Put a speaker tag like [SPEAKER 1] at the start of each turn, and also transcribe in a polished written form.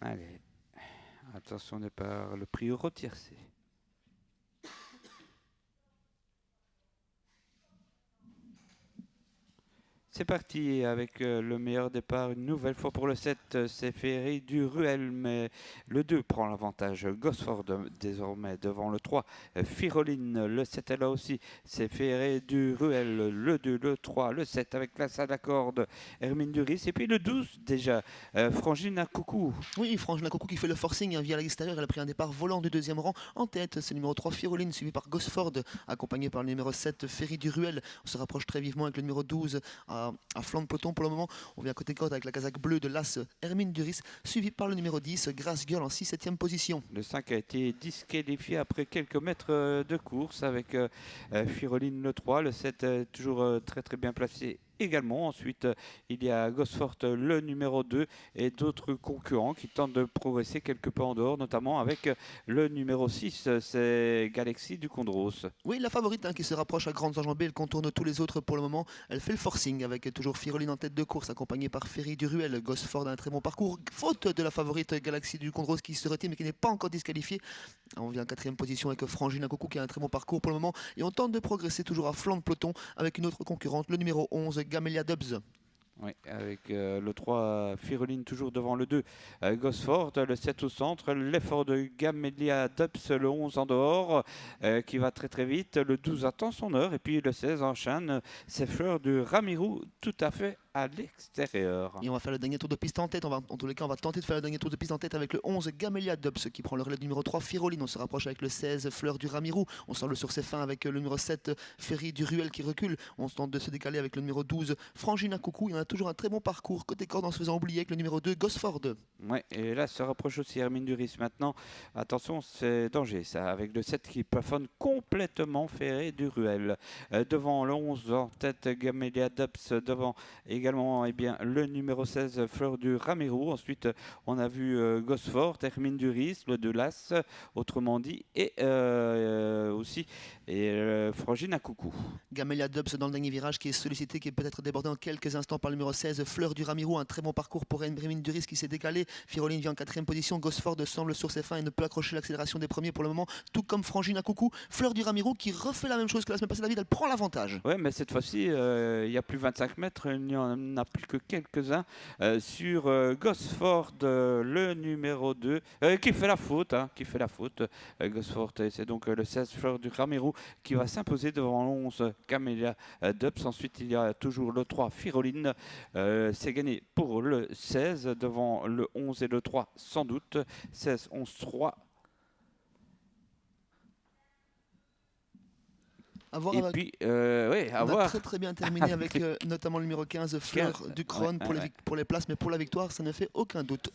[SPEAKER 1] Allez, attention au départ, le prix retiercé. C'est parti avec le meilleur départ une nouvelle fois pour le 7, c'est Ferry du Ruel, mais le 2 prend l'avantage. Gosford désormais devant le 3, Firoline, le 7 est là aussi, c'est Ferry du Ruel, le 2, le 3, le 7 avec la salle à corde, Hermine Duris, et puis le 12 déjà, Frangine à Coucou.
[SPEAKER 2] Oui, Frangina Coco qui fait le forcing via l'extérieur. Elle a pris un départ volant du deuxième rang. En tête, c'est le numéro 3 Firoline, suivi par Gosford, accompagné par le numéro 7 Ferry du Ruel. On se rapproche très vivement avec le numéro 12 à flanc de peloton pour le moment. On vient à côté corde avec la casaque bleue de l'As Hermine Duris, suivi par le numéro 10 Grace Girl en 6-7e position.
[SPEAKER 1] Le 5 a été disqualifié après quelques mètres de course avec Firoline le 3. Le 7 toujours très très bien placé également. Ensuite, il y a Gosford le numéro 2 et d'autres concurrents qui tentent de progresser quelque peu en dehors, notamment avec le numéro 6, c'est Galaxy du Condros.
[SPEAKER 2] Oui, la favorite qui se rapproche à grandes enjambées, elle contourne tous les autres pour le moment. Elle fait le forcing avec toujours Firoline en tête de course, accompagnée par Ferry du Ruel. Gosford a un très bon parcours, faute de la favorite Galaxy du Condros qui se retire mais qui n'est pas encore disqualifiée. On vient en 4e position avec Frangine Coco qui a un très bon parcours pour le moment. Et on tente de progresser toujours à flanc de peloton avec une autre concurrente, le numéro 11, Gamelia Dubs.
[SPEAKER 1] Oui, avec le 3, Firoline toujours devant le 2, Gosford, le 7 au centre, l'effort de Gamelia Dubs, le 11 en dehors, qui va très très vite, le 12 attend son heure, et puis le 16 enchaîne, c'est Fleur de Ramirou, tout à fait à l'extérieur.
[SPEAKER 2] Et on va faire le dernier tour de piste en tête. En tous les cas, on va tenter de faire le dernier tour de piste en tête avec le 11 Gamelia Dubs qui prend le relais du numéro 3 Firoline. On se rapproche avec le 16 Fleur du Ramirou. On semble sur ses fins avec le numéro 7 Ferry du Ruel qui recule. On tente de se décaler avec le numéro 12 Frangina Coucou. Il y en a toujours un très bon parcours côté corde en se faisant oublier avec le numéro 2 Gosford.
[SPEAKER 1] Ouais, et là se rapproche aussi Hermine Duris maintenant. Attention, c'est danger ça, avec le 7 qui plafonne complètement Ferré du Ruel. Devant le 11 en tête Gamelia Dubs, devant également le numéro 16 Fleur du Ramirou. Ensuite, on a vu Gosford, Hermine Duris, le de l'As, autrement dit, et aussi Frangine à Coucou.
[SPEAKER 2] Gamelia Dubs dans le dernier virage qui est sollicité, qui est peut-être débordé en quelques instants par le numéro 16 Fleur du Ramirou. Un très bon parcours pour Hermine Duris qui s'est décalé. Firoline vient en 4e position. Gosford semble sur ses fins et ne peut accrocher l'accélération des premiers pour le moment, tout comme Frangine à Coucou. Fleur du Ramirou qui refait la même chose que la semaine passée. David, elle prend l'avantage.
[SPEAKER 1] Ouais, mais cette fois-ci, il y a plus 25 mètres, il n'y en a plus que quelques-uns sur Gosford, le numéro 2, qui fait la faute, qui fait la faute. Gosford, et c'est donc le 16 Fleur du Ramirou qui va s'imposer devant le 11 Camélia Dubs. Ensuite, il y a toujours le 3 Firoline. C'est gagné pour le 16 devant le 11 et le 3 sans doute. 16, 11, 3.
[SPEAKER 2] Et
[SPEAKER 1] puis, ouais,
[SPEAKER 2] on a très très bien terminé avec notamment le numéro 15 Fleur du Crône
[SPEAKER 1] ouais.
[SPEAKER 2] pour les places, mais pour la victoire, ça ne fait aucun doute.